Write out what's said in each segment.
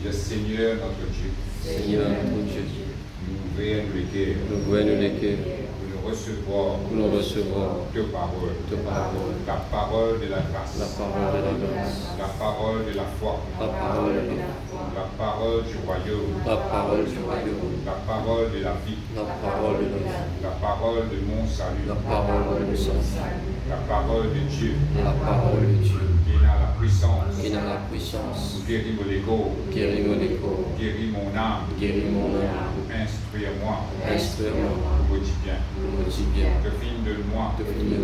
Dis Seigneur notre Dieu, Seigneur notre Dieu, nous ouvrons les cœurs nous voyons les cœurs pour nous recevoir pour nous recevoir de parole, de parole, la parole de la grâce, la parole de la grâce, la parole de la foi, la parole de la foi, la parole du royaume, la parole du royaume, la parole de la vie, la parole de la vie, la parole de mon salut, la parole de salut, la parole de Dieu la parole de Dieu, qui a la puissance, qui a la puissance, pour guérir mon ego, guéris mon écho, guérir mon âme, guéris mon âme, instruire-moi instruire-moi au quotidien, au quotidien, que film de moi, de finir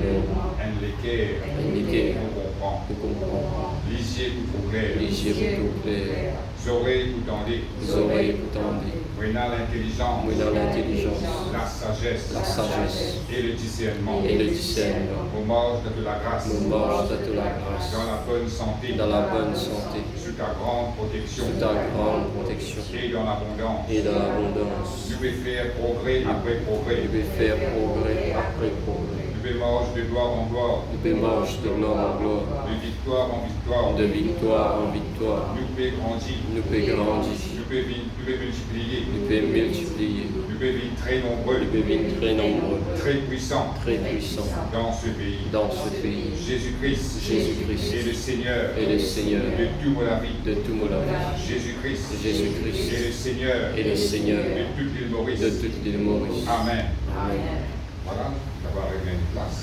un l'équerre, indiquer pour comprendre, pour comprendre, lisier pour clair, les yeux pour clair, les oreilles pour tendre, les oreilles pour tendre, rénal l'intelligence, oui dans l'intelligence, la sagesse la sagesse et le discernement, et le discernement, au marge de la grâce, nous marche de toute la grâce, dans la bonne santé, dans la bonne santé, sous ta grande protection sous ta grande protection et dans l'abondance. et dans l'abondance. Tu peux faire progrès après progrès, Tu peux faire progrès après progrès. tu peux marcher de gloire en gloire, Tu peux marcher de gloire en gloire, de victoire en victoire, de victoire en victoire. tu peux grandir, Nous peut grandir, tu peux multiplier, nous peut multiplier, tu peux vivre très nombreux, nous peut vivre très nombreux, très puissants très puissants dans ce pays. dans ce pays. Jésus-Christ Jésus-Christ est le Seigneur est le Seigneur de toute la vie. de tout mon vie. Jésus-Christ Jésus-Christ est le Seigneur est le Seigneur de toute l'île Maurice. de toute l'île Maurice. Amen. Amen. Voilà, d'avoir réglé une place.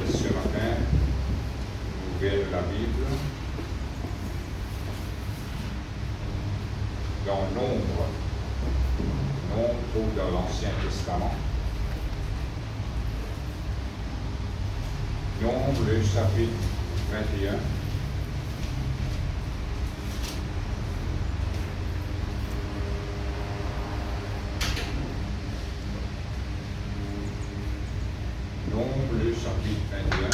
Ce matin, nous ouvrons la Bible dans Nombre dans l'Ancien Testament. Nombre, le chapitre 21. Nombre, le chapitre 21.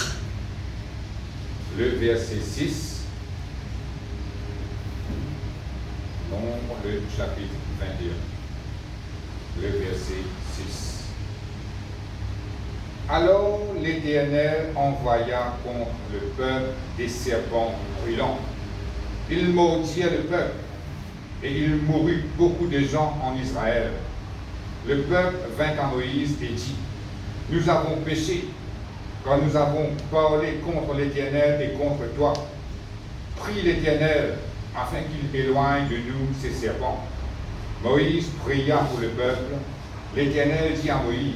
Le verset 6. Nombre, le chapitre 21. Le verset 6. Alors l'Éternel envoya contre le peuple des serpents brûlants. Il maudit le peuple, et il mourut beaucoup de gens en Israël. Le peuple vint à Moïse et dit, nous avons péché, quand nous avons parlé contre l'Éternel et contre toi. Prie l'Éternel, afin qu'il éloigne de nous ces serpents. Moïse pria pour le peuple. L'Éternel dit à Moïse,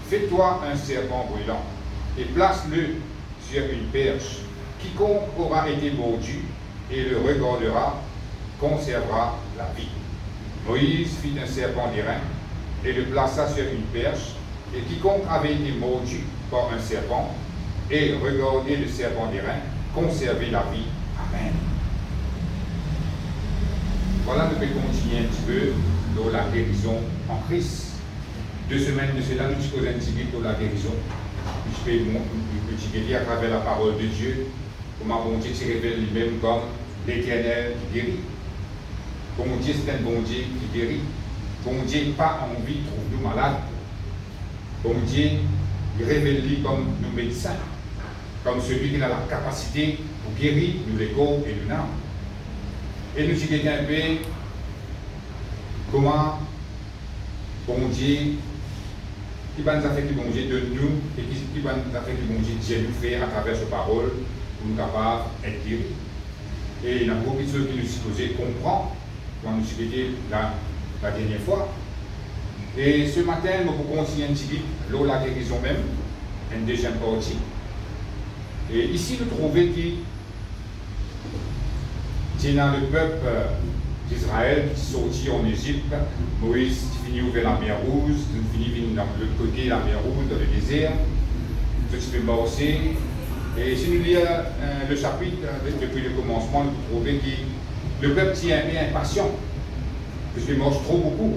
fais-toi un serpent brûlant et place-le sur une perche. Quiconque aura été mordu et le regardera, conservera la vie. Moïse fit un serpent d'airain et le plaça sur une perche, et quiconque avait été mordu par un serpent et regardait le serpent d'airain, conservait la vie. Amen. Voilà, nous pouvons continuer un petit peu dans la guérison en Christ. 2 semaines de cela, nous disposons un petit peu pour la guérison. Nous pouvons dire à travers la parole de Dieu comment bon Dieu se révèle lui-même comme l'Éternel qui guérit. Bon Dieu, c'est un bon Dieu qui guérit. Bon Dieu n'a pas envie de trouver nous malades. Bon Dieu, il révèle lui comme nos médecins, comme celui qui a la capacité pour guérir nous les corps et nous l'âme. Et nous disons un peu comment bon Dieu, qui va nous faire que bon Dieu de nous et qui va nous faire que bon Dieu nous fait à travers sa parole pour nous capables d'être guéris. Et il y a beaucoup de choses qui nous supposés comprendre quand nous discutions la dernière fois. Et ce matin, nous pouvons continuer un petit peu l'eau la guérison même, une deuxième partie. Et ici, nous trouvons qui c'est dans le peuple d'Israël qui sortit en Égypte. Moïse finit ouvert la mer Rouge, finit dans l'autre côté la mer Rouge, dans le désert. Tout ce qui peut marcher. Et si nous lisons le chapitre depuis le commencement, nous trouvons que le peuple est un peu impatient, parce qu'il marche trop beaucoup.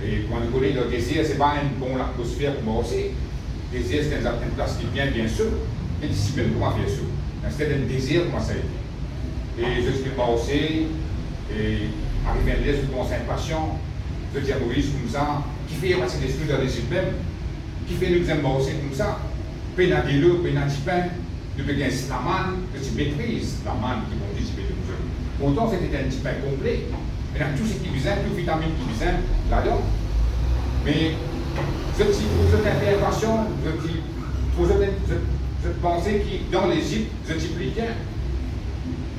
Et quand on connaît le désert, ce n'est pas une bonne atmosphère pour marcher. Le désert, c'est une place qui est bien sûr. Et d'ici même, comment faire sûr? C'était un désert, comment ça a été? Et je suis marché, et arrivé à l'Est, je commence à être impatient. Je dis à Moïse comme ça, qui fait passer l'esprit dans l'Égypte même? qui fait nous aimons aussi comme ça. Pénadélo, pénadipin, nous payons la manne, que tu maîtrises la manne qui vont dire, tu peux nous. Pourtant, c'était un petit pain complet. Il y a tout ce qui vient, toute vitamine qui vient là-dedans. Mais, cette intervention, je pensais que dans l'Égypte, je t'impliquais.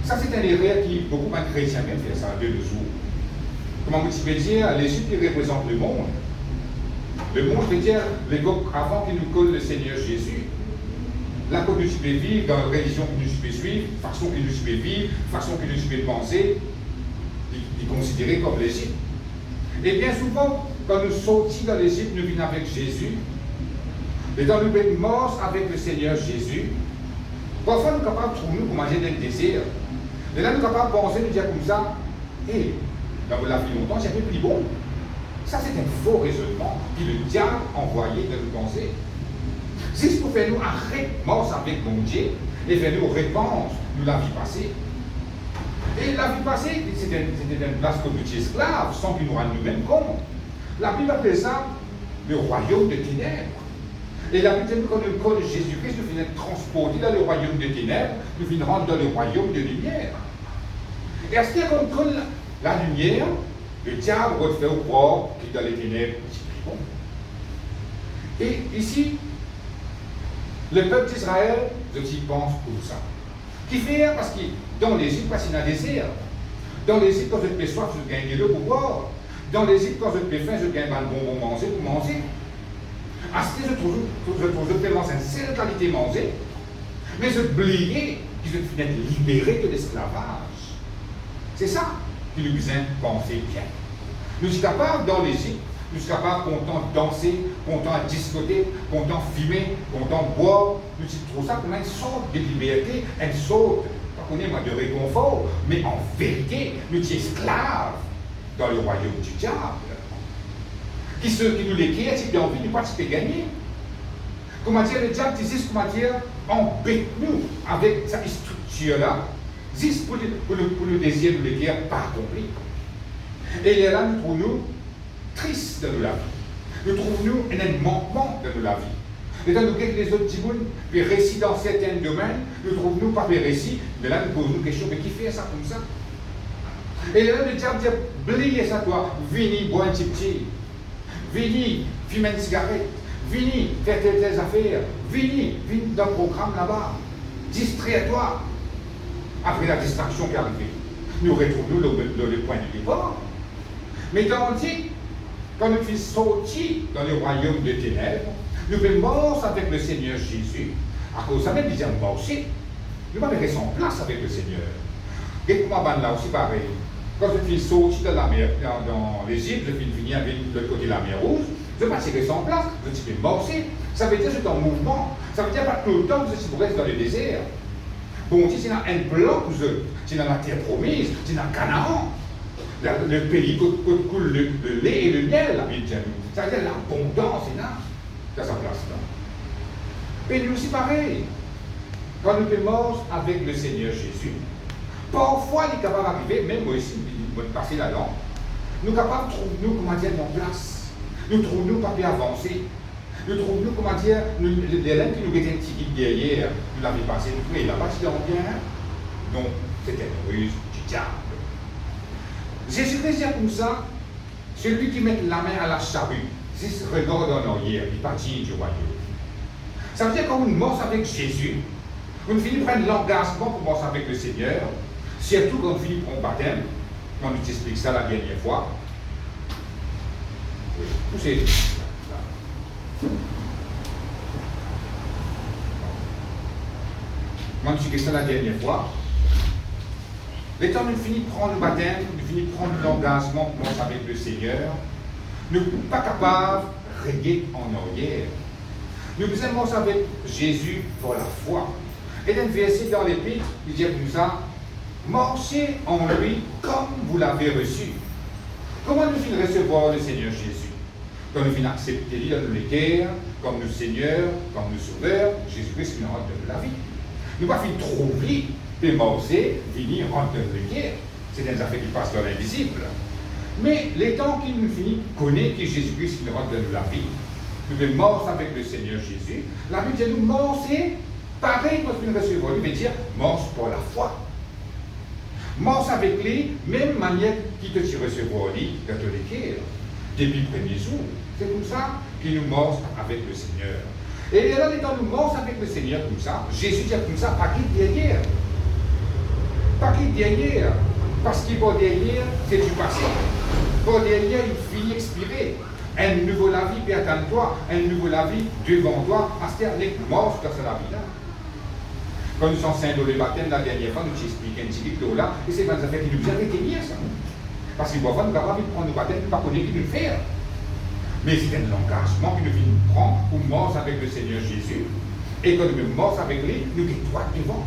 Ça, c'est un erreur qui beaucoup de chrétiens même fait ça de nos jours. Comment vous pouvez dire, l'Égypte représente le monde. Le monde veut dire l'époque avant qu'il nous colle le Seigneur Jésus. Là, que nous pouvons vivre, dans la religion que nous pouvons suivre, façon que nous pouvons vivre, façon que nous pouvons penser, est considéré comme l'Égypte. Et bien souvent, quand nous sortis dans l'Égypte, nous venons avec Jésus. Et dans le pays mort avec le Seigneur Jésus, parfois nous sommes capables de trouver nous comme agir dans le désert. Et là, nous sommes capables de penser, nous dire comme ça, hé, dans la vie longtemps, c'est un peu plus bon. Ça, c'est un faux raisonnement que le diable envoyé de nous penser. C'est ce pour faire nous arrêter mort avec mon Dieu et faire nous répandre nous la vie passée. Et la vie passée, c'était une place comme nous esclaves, sans qu'il nous rende nous-mêmes compte. La Bible appelle ça le royaume des ténèbres. Et la Bible dit que quand le corps de Jésus-Christ nous venons transporter dans le royaume des ténèbres, nous venons rentrer dans le royaume de lumière. Et à ce qu'il qu'on colle la lumière, le diable refait au corps qui est dans les ténèbres. Bon. Et ici, le peuple d'Israël, je pense pour ça. Qui fait parce que dans l'Égypte, parce qu'il y a un désert. Dans l'Égypte, quand je te fais soif, je gagne l'eau pour boire. Dans l'Égypte, quand je te fais faim, je gagne un bonbon manger pour manger. À ce que je trouve tellement une seule qualité manger, mais je oubliais que je finis libéré de l'esclavage. C'est ça que nous besoin penser bien. Nous sommes capables dans l'Égypte, nous sommes capables content de danser, content de discuter, content de fumer, content de boire. Nous trouvons ça comme une sorte de liberté, une sorte, pas qu'on est moi de réconfort, mais en vérité, nous sommes esclaves dans le royaume du diable. Qui ceux qui nous l'écrivent, si bien envie, nous pas de gagner. Comment dire, le diable disait, comment dire, embête-nous avec cette structure-là, juste pour le désir de l'écrire pas accompli. Et là, nous trouvons-nous tristes dans la vie. Nous trouvons-nous un manquement dans la vie. Et dans nous, les autres petits boules, puis récits dans certains domaines, nous trouvons-nous pas des récits, mais là, nous posons une question, mais qui fait ça comme ça? Et là, le diable dit, oubliez ça, toi, venez boire un petit petit. Venez, fumer une cigarette. Venez, faire telles affaires. Venez dans le programme là-bas. Distrais-toi. Après la distraction qui est arrivée, nous retrouvons le point de départ. Mais tandis, quand nous sommes sortis dans le royaume des ténèbres, nous sommes morts avec le Seigneur Jésus. À cause de ça, même, nous sommes morts aussi. Nous sommes restés en place avec le Seigneur. Et comment là aussi pareil. Quand je suis sorti de la mer, dans l'Égypte, je suis venu avec le côté de la mer Rouge, je ne suis pas resté en place, je suis morcé. Ça veut dire que je suis en mouvement. Ça veut dire pas tout le temps que je suis dans le désert. Bon, si c'est dans un plan que c'est dans la terre promise, c'est dans Canaan, le pays où coule le lait et le miel, la Bible dit. Ça veut dire l'abondance est là, dans sa place-là. Et nous aussi pareil. Quand nous sommes morts avec le Seigneur Jésus, parfois, il est capable d'arriver, même moi aussi, je vais passer là-dedans, nous sommes capables de trouver, nous, comment dire, en place. Nous trouvons, nous, pas bien avancer. Nous trouvons, nous, comment dire, les laines qui nous étaient un petit guide derrière, nous l'avons passé, nous, il n'a pas dit dans bien. Non, c'était une ruse du diable. Jésus-Christ dit comme ça, celui qui met la main à la charrue, si ce regarde en arrière, il partit du royaume. Ça veut dire quand on marche avec Jésus, on finit par prendre l'engagement pour marcher avec le Seigneur, surtout quand on finit par un baptême, on nous explique ça la dernière fois. Oui, poussez. On nous explique ça la dernière fois. Le temps nous finit de prendre le baptême, nous finit de prendre l'engagement pour marcher avec le Seigneur, nous ne sommes pas capables de régner en arrière. Nous devons marcher avec Jésus pour la foi. Et dans le verset dans l'Épître, il dit comme ça, marchez en lui comme vous l'avez reçu. Comment nous finissons recevoir le Seigneur Jésus? Quand nous finissons accepter lui dans nos cœurs, comme nos Seigneur, comme nos sauveurs, Jésus-Christ nous rentre de la vie. Nous ne pouvons pas trouver et marcher, venir rentrer dans le cœur. C'est des affaires qui passent dans l'invisible. Mais les temps qu'il nous finit connaît que Jésus-Christ nous rentre de la vie, nous devons mort avec le Seigneur Jésus. La Bible dit nous mort c'est pareil quand nous recevons lui, veut dire mort pour la foi. Mort avec lui, même manière qui te recevoir lui, catholique, depuis le premier jour. C'est comme ça qu'il nous mort avec le Seigneur. Et là, étant nous mort avec le Seigneur comme ça, Jésus dit comme ça, pas qui derrière. Pas qui derrière. Parce qu'il va derrière, c'est du passé. Pour derrière, une vie expirée. Un nouveau la vie, puis attends-toi, un nouveau la vie devant toi, à ce terme, mort dans la vie là. Quand nous sommes saints dans le baptême, la dernière fois, nous t'expliquons un petit peu là, et c'est pas ça fait qu'il nous a retenir ça. Parce qu'il va nous capables de prendre le baptême, nous ne pas connaître qui nous faire. Mais c'est un engagement que nous venons prendre pour mort avec le Seigneur Jésus. Et quand nous sommes morts avec lui, nous sommes droit devant.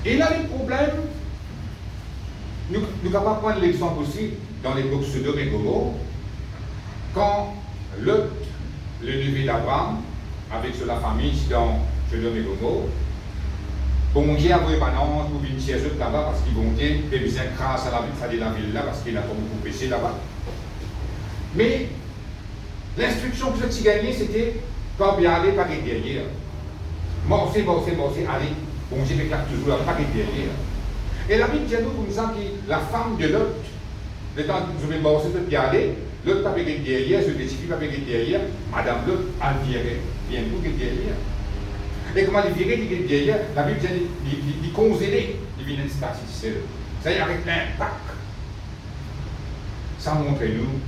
Et là, le problème, nous sommes capables de prendre l'exemple aussi dans l'époque Sodome et Gomorrhe, quand Lot, le neveu d'Abraham, avec la famille dans Sodome et Gomorrhe, bon Dieu a envoyé Banan pour venir chez eux là-bas parce qu'ils vont dire que bien grâce à la vie de la ville là parce qu'il n'a pas beaucoup péché là-bas. Mais l'instruction que je gagnée, c'était quand bien aller par derrière. Morcer, allez. Bon Dieu déclare toujours là, par derrière. Et la Bible dit nous comme ça que la femme de Lot, le temps que je vais morcer, je vais aller, l'autre pas derrière, je vais pas derrière, Madame Lot, elle vient pour derrière. Et comment il virait derrière, la Bible dit il congelé, il vient statique. Ça y est, avec l'impact. Ça montre nous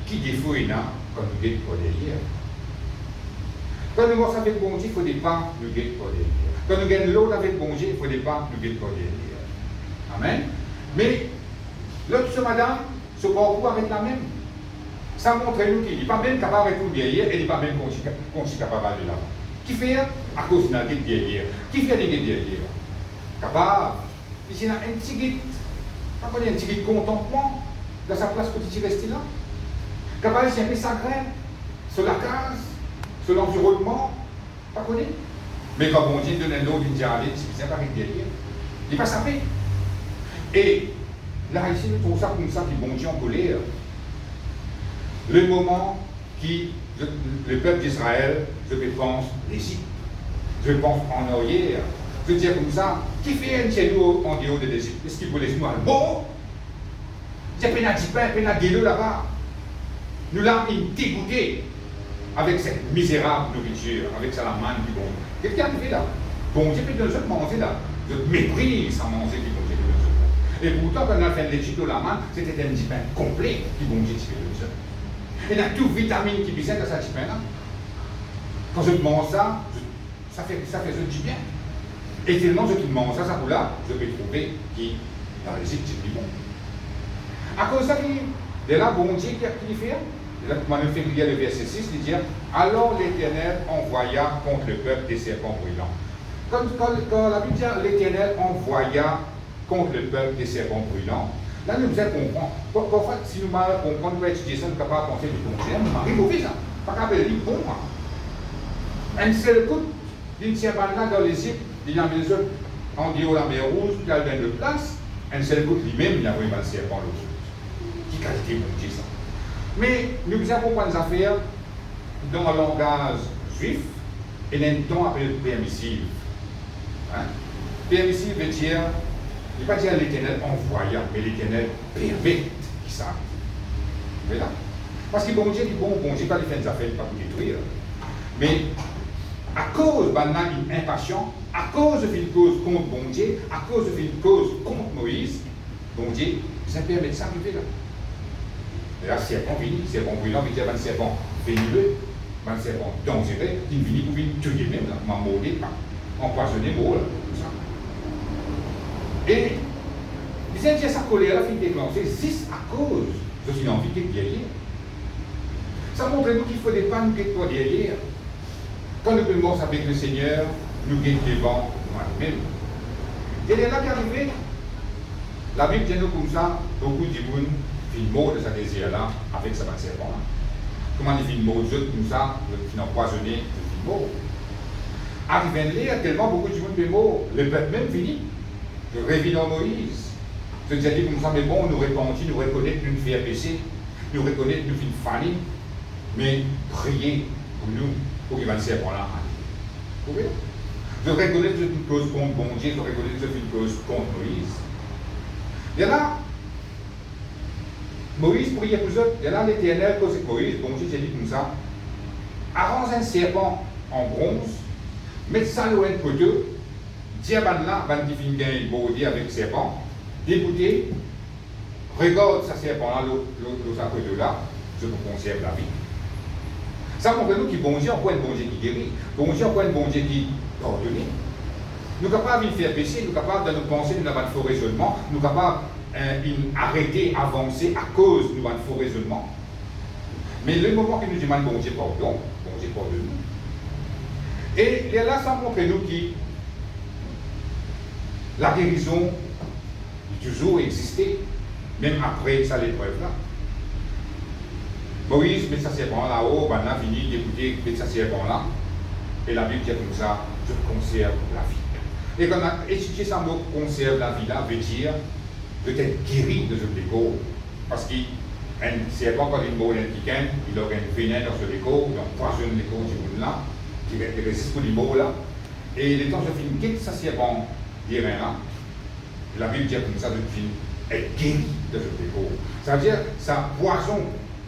qui défaut il y a quand nous guettons pour derrière. Quand nous marchons avec bon Dieu, il ne faut pas nous guetter pour derrière. Quand nous gagnons l'autre avec bon Dieu, il ne faut pas nous guetter pour derrière. Amen. Mais l'autre madame se parcourt avec la même. Ça montre nous qu'il n'est pas même capable de tout derrière et il n'est pas même capable de là. Qui fait à cause de la guette derrière? Qui fait des guettes derrière? Capable. Il y a un petit guette. Pas un petit guette contentement dans sa place pour tu restes là. Capable de sa graine sur la case, sur l'environnement. Pas connu. Mais quand bon Dieu donne un lot d'une diarrhée, c'est pas avec derrière. Il n'est pas sapé. Et là, ici, nous trouvons ça comme ça, qui bon Dieu en colère. Le moment qui, le peuple d'Israël, je pense, l'Égypte. Je pense en arrière. Je veux dire comme ça, qui fait un chez nous en dehors de l'Égypte? Est-ce qu'il vous laisse nous un bon? Il y a peine à 10 pains, peine à guélo là-bas. Nous l'avons dégoûté avec cette misérable nourriture, avec ça la manne du bon. Qu'est-ce qui est arrivé là? Bon Dieu peut nous manger là. Je méprise à manger qui bon Dieu peut nous. Et pourtant, quand on a fait l'Égypte de la manne, c'était un petit pain complet qui bon Dieu peut nous. Et il y a toute vitamine qui vient dans ce petit pain là. Quand je mange ça, ça fait du bien. Et tellement je mange ça, pour là, je peux trouver qui dans l'Égypte c'est du bon. À cause de ça, de là, bon Dieu qui fait, de là, comment nous fait lire le verset 6, il dit alors l'Éternel envoya contre le peuple des serpents brûlants. Quand la Bible dit l'Éternel envoya contre le peuple des serpents brûlants, là nous devons comprendre. Parfois, si nous comprenons, nous pouvons étudier ça, nous sommes capables de penser du bon Dieu. C'est mauvais ça. Pas capable de dire bon. Un seul coup, il tient pas là dans l'Égypte, il y a des autres en dehors de la mer Rouge, il y a de place. Un seul coup, lui-même, il a envoyé le serpent l'autre. Qui qualité bon Dieu ça. Mais nous devons comprendre les affaires dans le langage juif et il y a un temps appelé permissif. Hein? Permissif veut dire, il ne veut pas dire l'Éternel envoyant, mais l'Éternel permet qui ça. Voilà. Parce que bon Dieu dit bon Dieu, pas les faire des affaires, pas vous détruire. Mais à cause de impatient, à cause d'une cause contre bon Dieu, à cause d'une cause contre Moïse, bon Dieu, ça permet de s'arriver là. Et là, serpent venu, serpent brûlant, il dit un serpent vénuleux, un serpent dangereux, il vient pour venir tuer même, là, m'amorder, empoisonner, mort, là, comme ça. Et, il dit que sa colère, là, finit déclencher, juste à cause de une envie d'être derrière. Ça montre nous qu'il ne faudrait pas nous guetter pour derrière. Quand nous commençons avec le Seigneur, nous guettons devant nous-mêmes. Et là qui arrive, la Bible dit nous comme ça, beaucoup de monde finit mort de sa désir-là, avec sa serpent-là. Comment ils finissent mort comme ça, ils finissent empoisonnés, ils finissent mort. Arrivé là, tellement beaucoup de monde est mort, le peuple même finit. Je reviens en Moïse. Je dis comme ça, mais bon, nous repentis, nous reconnaître nous faire péché, nous reconnaître nous finir fanny, mais priez pour nous, pour qu'il va le serpent là. Vous voyez? Je reconnais que c'est une cause contre bon Dieu, je reconnais que c'est une cause contre Moïse. Il y a là, Moïse priait pour eux, il y a là l'Éternel, cause Moïse, bon Dieu, j'ai dit comme ça, arrange un serpent en bronze, mets ça loin de poteau, dis à là, qui finit bien baudier avec le serpent, débouter, regarde ce serpent-là, l'autre à côté là, je vous conserve la vie. Ça montre nous qui bon Dieu, on voit un bon Dieu qui guérit, bon Dieu, on voit un bon Dieu qui pardonne. Nous sommes capables de faire pécher, nous sommes capables de nous penser, nous avons un faux raisonnement, nous sommes capables d'arrêter, avancer à cause de notre faux raisonnement. Mais le moment que nous demandons bon Dieu pardon, bon Dieu pardonne. Et là, ça montre nous qui la guérison a toujours existé, même après ça l'épreuve là. Moïse met sa serpent là-haut, ben là, fini d'écouter, met sa serpent là, et la Bible dit comme ça, je conserve la vie. Et quand on a étudié ça, mot conserve la vie là, veut dire peut-être guéri de ce déco, parce qu'un serpent, quand il mord un piquant, il aura un vénin dans ce déco, donc poisonne l'écho du monde là, qui résiste pour les mots là, et les temps se finissent, quitte sa serpent guérin là, la Bible dit comme ça, je finis, est guéri de ce déco. Ça veut dire, sa poison,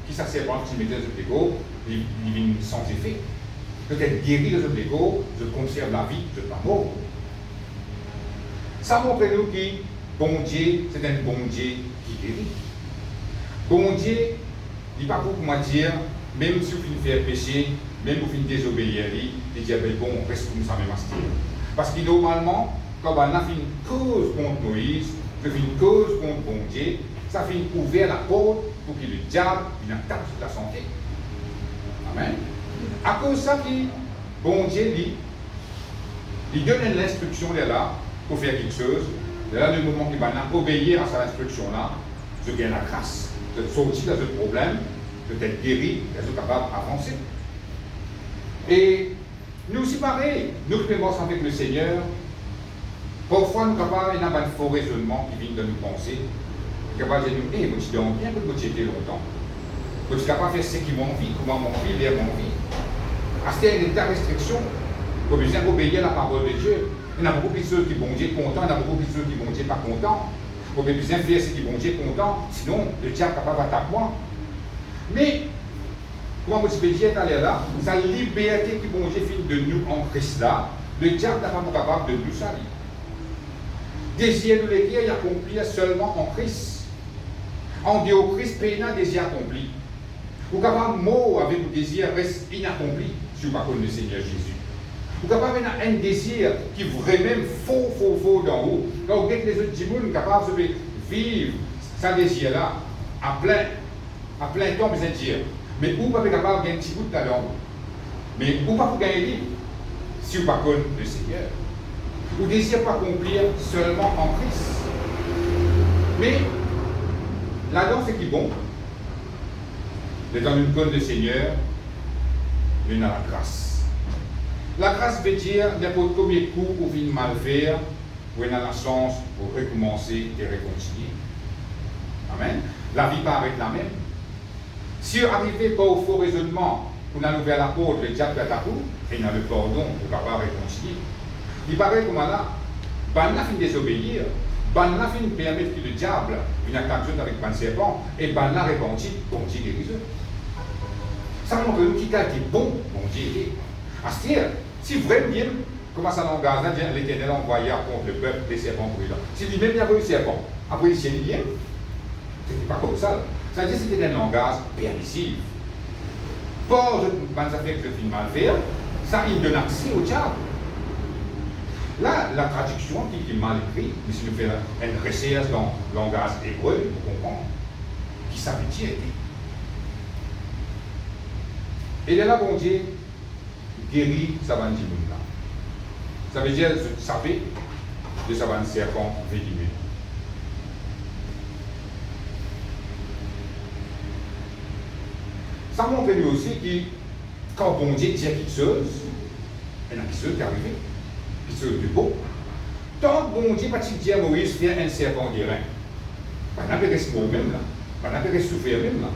qui ça serpent qui mettait ce déco, il vient sans effet. Peut-être guéri de ce déco, je conserve la vie, je ne suis pas mort. Ça montre nous que bon Dieu, c'est un bon Dieu qui guérit. Bon Dieu, il n'est pas pour moi dire, même si vous finissez péché, même si vous finissez désobéir, il dit, bon, reste comme ça même à ce niveau. Parce que normalement, quand on a fait une cause contre Moïse, on fait une cause contre bon Dieu, ça fait ouvrir la porte pour que le diable il attaque sur la santé. Amen. À cause de ça, bon Dieu dit, il donne l'instruction là pour faire quelque chose. Là, le moment qu'il va obéir à cette instruction-là, je gagne la grâce, je sortir de ce problème, je être guéri, je suis capable d'avancer. Et nous aussi pareil, nous qui faisons avec le Seigneur, parfois nous sommes capables d'avoir un faux raisonnement qui vient de nous penser. Capable de dire, hé, moi je dors bien que moi j'étais longtemps. Moi je suis capable de faire ce qui m'envie, comment m'envie, l'air m'envie. À ce qu'il y a des restrictions, il faut besoin d'obéir à la parole de Dieu. Il y en a beaucoup de ceux qui vont dire contents, il y en a beaucoup de ceux qui vont dire pas contents. Il faut besoin de faire ce qui vont dire contents, sinon le diable est capable d'attaquer moi. Mais, comment je peux dire là, sa liberté qui vont dire de nous en Christ là, le diable n'est pas capable de nous salir. Désir de l'écrire, il accomplit seulement en Christ. En dehors Christ, pénal désir accompli. Vous capable de mort avec le désir reste inaccompli si vous ne connaissez le Seigneur Jésus. Vous capable d'avoir un désir qui vraiment faux d'en haut. Quand vous regardez les autres gens, vous êtes capable de vivre ce désir-là à plein temps, vous êtes dire. Mais vous ne pouvez pas capable de gagner un petit bout de talent. Mais vous ne pouvez pas gagner si vous ne connaissez le Seigneur. Vous ne désirez pas accomplir seulement en Christ. Mais là-dedans, c'est qui est bon. Dans une conne de Seigneur, il y a la grâce. La grâce veut dire n'importe combien de coups vous venez mal faire, vous avez la chance pour recommencer et réconcilier. Amen. La vie paraît la même. Si vous n'arrivez pas au faux raisonnement, vous n'avez ouvert la porte, le diable est à vous, et il y a le pardon pour ne pas réconcilier. Il paraît comme là, ban là fin désobéir, ban là fin permettre que le diable vienne attaquer avec un serpent, et ban là repentir, bon Dieu guériseur. Ça montre nous qui a été bon Dieu. C'est-à-dire, si vraiment bien, comment ça l'engage, l'Éternel envoya contre le peuple des serpents brûlants. Si lui-même il y avait eu le serpent, après il s'y bien, c'était pas comme ça. Ça veut dire que c'était un langage permissif. Pas de affaires que je finis mal faire, ça il donne accès au diable. Là, la traduction qui est mal écrite, mais si nous faisons une recherche dans le langage hébreu, vous comprenez qui ça veut dire. Et là, bon Dieu guérit sa bande là. Ça veut dire saper de sa bande serpent venimeux. Ça montre nous aussi que quand bon Dieu dit quelque chose, il y a quelque chose qui est arrivé. Quelque chose de beau. Tant que bon Dieu pas dit à Moïse faire un serpent guérin, on n'a pas resté mort même là, on n'a pas resté souffert même là.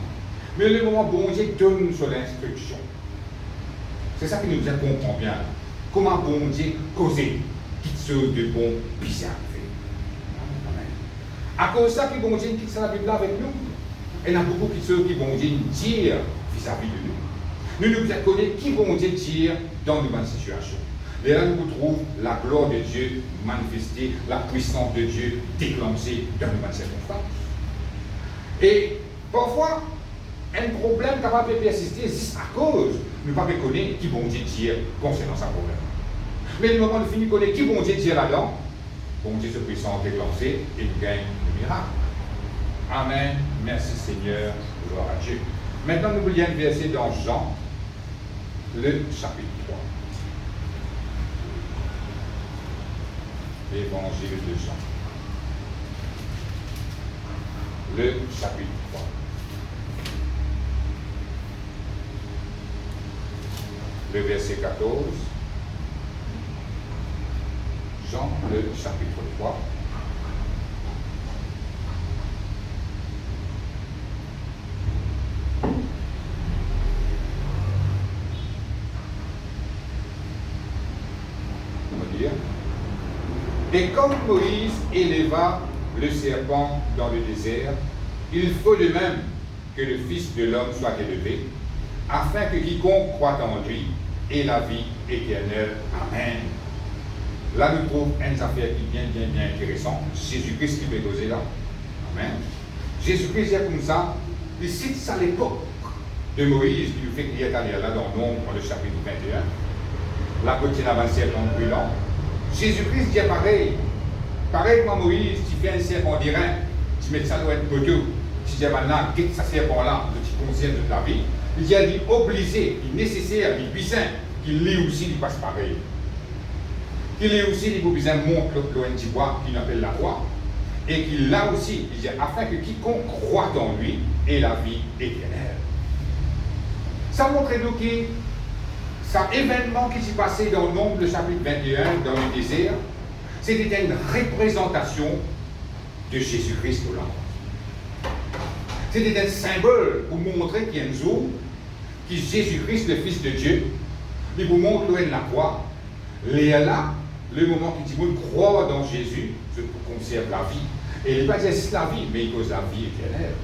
Mais le moment bon Dieu donne sur l'instruction. C'est ça qui nous comprend bien. Comment bon Dieu causer quelque chose de bon, bizarre fait. Amen. À cause de ça, que bon Dieu quitte la Bible avec nous. Et il y a beaucoup de choses qui bon Dieu dire vis-à-vis de nous. Nous nous connaissons qui bon Dieu dire dans de bonnes situations. Et là, nous trouvons la gloire de Dieu manifestée, la puissance de Dieu déclenchée dans de bonnes circonstances. Et parfois, un problème capable de persister juste à cause de ne pas connaître qui bon Dieu dire concernant sa problème. Mais le moment où nous finissons de connaître qui bon Dieu dire là-dedans, bon Dieu se puissance déclenchée et nous gagne le miracle. Amen. Merci Seigneur. Gloire à Dieu. Maintenant, nous voulons un verset dans Jean, le chapitre 3. L'évangile de Jean. Le chapitre 3. Le verset 14. Jean, le chapitre 3. On va dire. Et comme Moïse éleva le serpent dans le désert, il faut de même que le Fils de l'homme soit élevé, afin que quiconque croit en lui ait la vie éternelle. Amen. Là, nous trouvons une affaire qui est bien intéressante. Jésus-Christ qui veut causer là. Amen. Jésus-Christ est comme ça. Il cite ça à l'époque de Moïse, qui lui fait qu'il est allé là dans Nombre, le chapitre 21. La côté avant le serpent brûlant. Jésus-Christ dit pareil. Pareil comme Moïse, tu fais un serpent d'airain, tu mets ça dans un poteau, tu dis maintenant, qu'est-ce que ça serpent-là, tu conserves de ta vie. Il dit obligé, il est nécessaire, il est puissant, qu'il lit aussi, il passe pareil. Qu'il lit aussi, il besoin montre loin du bois, qu'il appelle la croix. Et qu'il l'a aussi, il dit, afin que quiconque croit en lui ait la vie éternelle. Ça montre nous que cet événement qui s'est passé dans le Nombre, le chapitre 21, dans le désert, c'était une représentation de Jésus-Christ au land. C'était un symbole pour montrer qu'il y a un jour, que Jésus-Christ, le Fils de Dieu, il vous montre loin de la croix, là, le moment que tu crois dans Jésus, je conserve la vie. Et il n'est pas juste la vie, mais il cause la vie éternelle.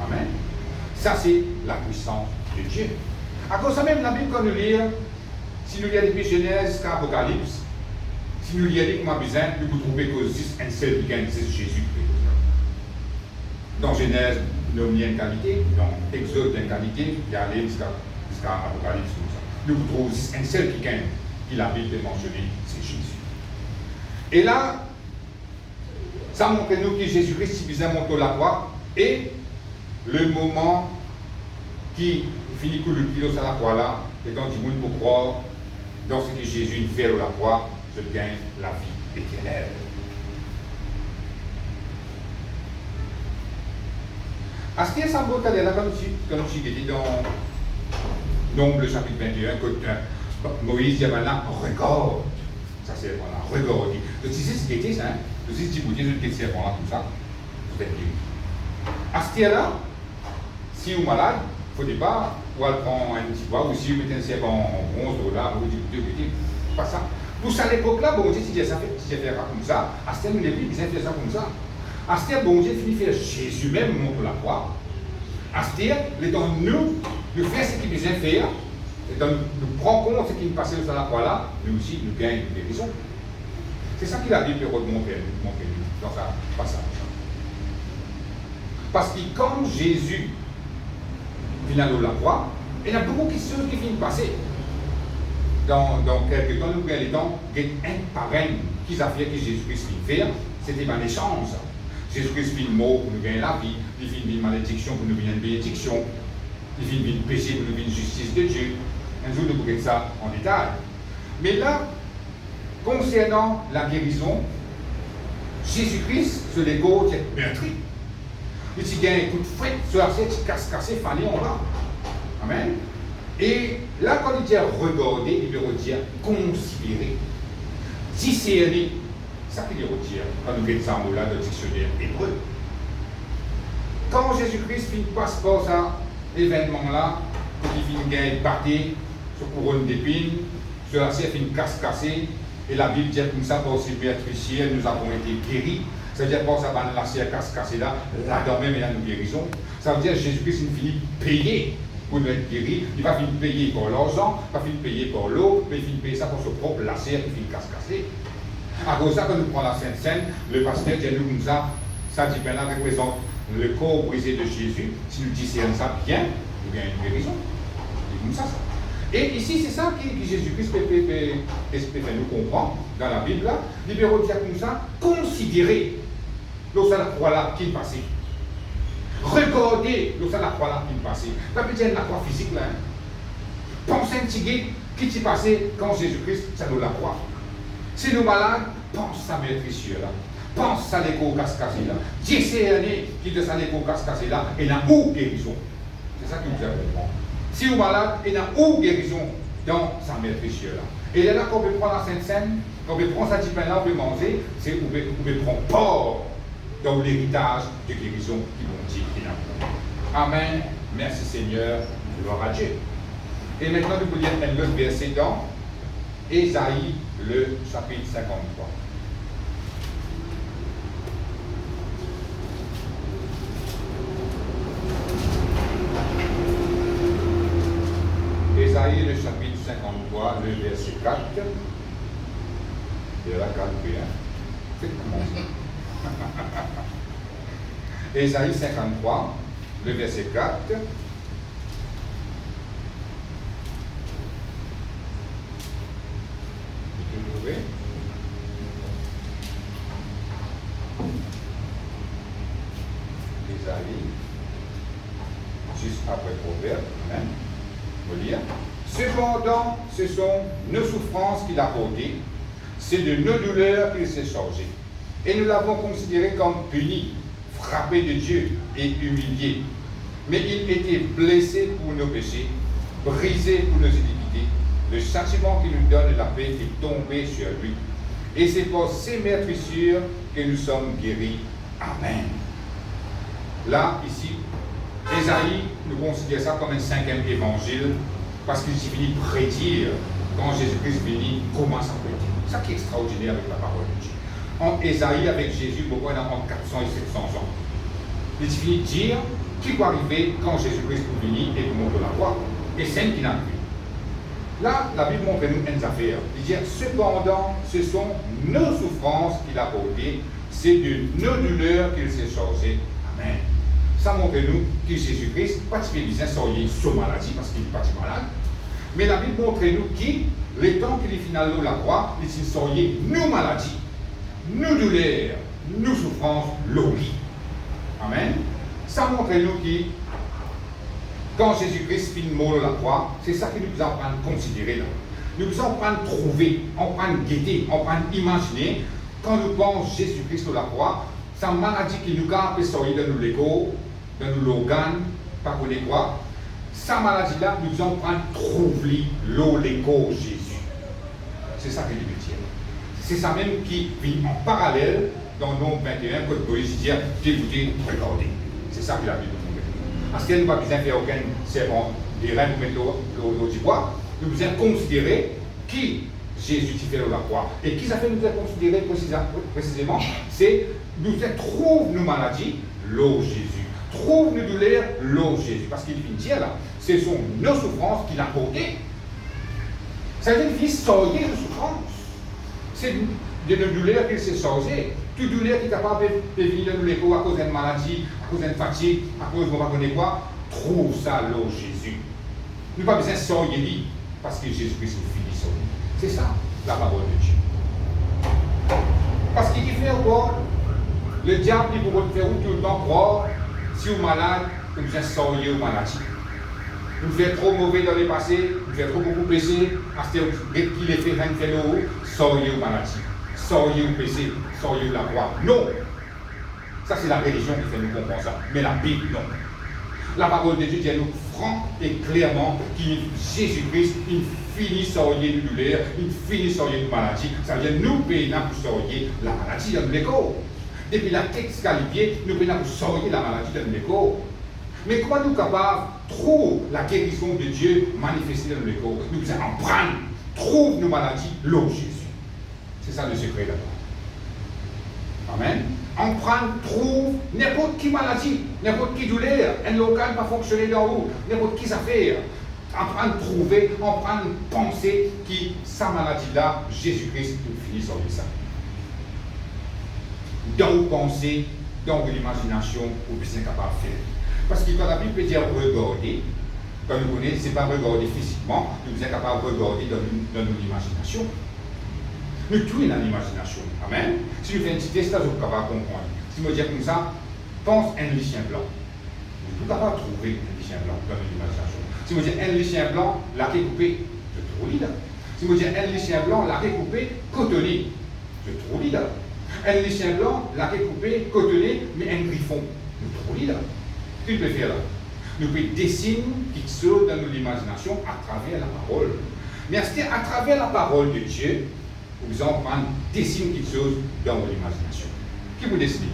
Amen. Ça, c'est la puissance de Dieu. À cause de ça, même la Bible, quand nous lisons, si nous lisons depuis Genèse jusqu'à Apocalypse, si nous lisons comme besoin, nous pouvons trouver que c'est un seul qui gagne, c'est Jésus. Dans Genèse, nous avons une qualité, dans Exode, une qualité, il y a allé jusqu'à Apocalypse. Nous trouvons un seul qui gagne, qui la Bible est mentionné, c'est Jésus. Et là, ça montre nous que Jésus-Christ, si besoin monte la croix, et le moment qui finit que le pilote à la croix là, et quand du monde pour croire dans ce que Jésus fait à la croix, je gagne la vie éternelle. À ce qui est semblable, là, comme tu dis dans Nombre, le chapitre 21, quand Moïse dit maintenant, regarde. Ça c'est voilà, regarde. Donc, si c'est ce qui était ça, si tu vous dis que c'est bon là, comme ça, vous êtes libre. À ce là, si vous êtes malade, il ne faut pas, ou elle prend un petit bois, ou si vous mettez un serpent en bronze, ou là, vous dites, pas ça. Pour ça, à l'époque-là, bon Dieu, si j'ai fait comme ça, à ce nous les filles, ils ont fait ça comme ça. À ce bon Dieu finit faire Jésus même montre la croix. À ce les temps nous faire ce qu'il besoin faire, et donc nous prenons compte ce qui nous passait sur la croix là, nous aussi nous gagnons une guérison. C'est ça qu'il a dit pour montrer dans sa passage. Parce que quand Jésus vient à la croix, il y a beaucoup de choses qui finissent passer. Dans quelques temps, nous prenons les temps, un par un, qui a fait que Jésus-Christ finit faire, c'était un échange. Jésus-Christ finit mort pour nous gagner la vie, il finit une malédiction pour nous gagner une bénédiction, il finit une péché pour nous gagner une justice de Dieu. Un jour, nous verrons ça en détail. Mais là, concernant la guérison, Jésus-Christ, sur les côtes, est meurtri. Il gagne un coup de fouet sur la tête, il casse, fallait en bas. Amen. Et là, quand il dit regarder, il veut dire considérer, discerner. C'est ça qu'il veut dire quand nous regardons ça dans le dictionnaire hébreu. Quand Jésus-Christ finit par ça, événement-là, qui finit une guerre battée, sur couronne d'épines, sur la serre une casse cassée, et la Bible dit comme ça, par ces meurtriciers, nous avons été guéris. Ça veut dire par ça, la serre casse cassée là-dedans même, il y a une guérison. Ça veut dire que Jésus-Christ finit payer pour nous être guéris. Il va finir payer pour l'argent, il va finir payer pour l'eau, mais il finit payer ça pour son propre lacère qui finit casse cassée. À cause de ça, quand nous prenons la Sainte Seine, le pasteur dit nous comme ça dit là représente le corps brisé de Jésus. Si nous discernons ça bien, il y a une guérison. C'est comme ça. Et ici, c'est ça que Jésus-Christ peut nous comprendre dans la Bible. Là, libéraux dit comme ça, considérez la croix là qui est passée. Regardez la croix là qui est passée. Pas peut-être la croix physique là. Pensez un petit guide qui est passé quand Jésus-Christ, ça nous la croix. Si nous malades, pense à meurtricieux là. Pense à l'écho cascasé là. Discernez qui de ça l'écho cascasé là et n'a où guérison. C'est ça qui nous a compris. Si vous êtes malade, il y a où guérison dans sa meurtricieux là. Et là, quand on peut prendre la Sainte Seine, quand on peut prendre ça petit pain là, on peut manger, c'est où on peut prendre part dans l'héritage de guérison qui vont dire qu'il a. Amen. Merci Seigneur. Gloire à Dieu. Et maintenant, nous pouvons lire un autre verset dans Ésaïe, le chapitre 53. Ésaïe, le chapitre 53, le verset 4. Et là, 4, c'est commencé. Ésaïe 53, le verset 4. Vous trouvez? Ésaïe, juste après Proverbe, hein? Lire. Cependant, ce sont nos souffrances qu'il a portées, c'est de nos douleurs qu'il s'est chargé. Et nous l'avons considéré comme puni, frappé de Dieu et humilié. Mais il était blessé pour nos péchés, brisé pour nos iniquités. Le châtiment qui nous donne la paix est tombé sur lui. Et c'est pour ces meurtrissures que nous sommes guéris. Amen. Là, ici, Ésaïe, nous considérons ça comme un 5e évangile, parce qu'il suffit de prédire, quand Jésus-Christ vient, comment ça prédire. C'est ça qui est extraordinaire avec la parole de Dieu. En Ésaïe, avec Jésus, on a entre 400 et 700 ans. Il suffit de dire qui va arriver quand Jésus-Christ vient et vous montre la croix, et celle qui n'a plus. Là, la Bible montre nous une affaire. Il dit, cependant, ce sont nos souffrances qu'il a portées, c'est de nos douleurs qu'il s'est chargé. Amen. Ça montre-nous que Jésus-Christ, pas de médecin, soyez sous maladie, parce qu'il n'est pas malade. Mais la Bible montre-nous que, les temps qu'il est finalement la croix, il s'est soyez nos maladies, nos douleurs, nos souffrances, l'oubli. Amen. Ça montre-nous que, quand Jésus-Christ finit mort la croix, c'est ça que nous devons prendre considérer là. Nous devons prendre trouver, on prend guetter, on prend imaginer, quand nous pensons Jésus-Christ sur la croix, sa maladie qui nous garde soyez dans nos légos, dans nos organes, pas qu'on est quoi. Sa maladie-là, nous allons prendre trouver l'olégo Jésus. C'est ça que nous dit. C'est ça même qui vit en parallèle dans Nombre 21, quand Moïse dit écoutez, regardez. C'est ça que la Bible nous dit. Parce qu'elle n'a pas besoin de faire aucun serment des reins pour mettre l'eau du bois. Nous devons considérer qui Jésus qui fait la croix. Et qui ça fait nous considérer précisément, c'est nous trouve nos maladies, l'eau Jésus. Trouve nos douleurs, l'eau Jésus. Parce qu'il vient dire là, ce sont nos souffrances qu'il a portées. Ça veut dire qu'il soyez de souffrance. C'est de nos douleurs qu'il s'est chargé. Toute douleur qui est capable de venir de l'écho à cause d'une maladie, à cause d'une fatigue, à cause de on va connaître quoi, trouve ça l'eau Jésus. Nous n'avons pas besoin de soigner parce que Jésus-Christ nous finit sauver. C'est ça la parole de Dieu. Parce qu'il fait encore, le diable il pourrait faire tout le temps croire, si vous êtes malade, que vous êtes soigné aux maladies. Vous faites trop mauvais dans le passé, vous faites trop beaucoup péché, parce que qu'il est fait rien de l'eau, soigné aux maladies, soigné au péché, soigné la croix. Non! Ça c'est la religion qui fait nous comprendre ça, mais la Bible non. La parole de Dieu dit à nous franc et clairement que Jésus-Christ, il finit soigner de douleur, il finit soigner de maladie. Ça veut dire nous payons pour soigner la maladie dans le corps. Depuis la tête scalipier, nous payons pour soigner la maladie dans le corps. Mais comment nous capables trouver la guérison de Dieu manifestée dans le corps? Nous devons en prendre, trouve nos maladies, l'eau Jésus. C'est ça le secret là-bas. Amen. En prendre, trouve n'importe qui maladie, n'importe qui douleur, un local pas fonctionner dans où, n'importe qui affaire. En prendre, trouver, en prendre, penser que sa maladie-là, Jésus-Christ, il finit sur ça. Dans vos pensées, dans vos imaginations, vous êtes capable de faire. Parce que quand la Bible peut dire regarder, quand nous connaissons, ce n'est pas regarder physiquement, nous sommes capables de regarder dans nos imaginations. Nous tuons dans l'imagination. Amen. Si nous faisons un petit test, là, vous êtes capable de comprendre. Si je dis comme ça, pense un lycéen blanc. Vous êtes capable de trouver un lycéen blanc dans l'imagination. Si je dis un lycéen blanc, la coupé, je trouve là. Si je dis un lycéen blanc, la coupé, cotonné, je trouve là. Un lycéen blanc, la coupé, cotonné, mais un griffon, je trouve là. Qu'est-ce qu'on peut faire là? Nous pouvons dessiner quelque chose dans l'imagination à travers la parole. Mais c'est à travers la parole de Dieu, vous en prendre, dessine quelque chose dans votre imagination. Qui vous décide?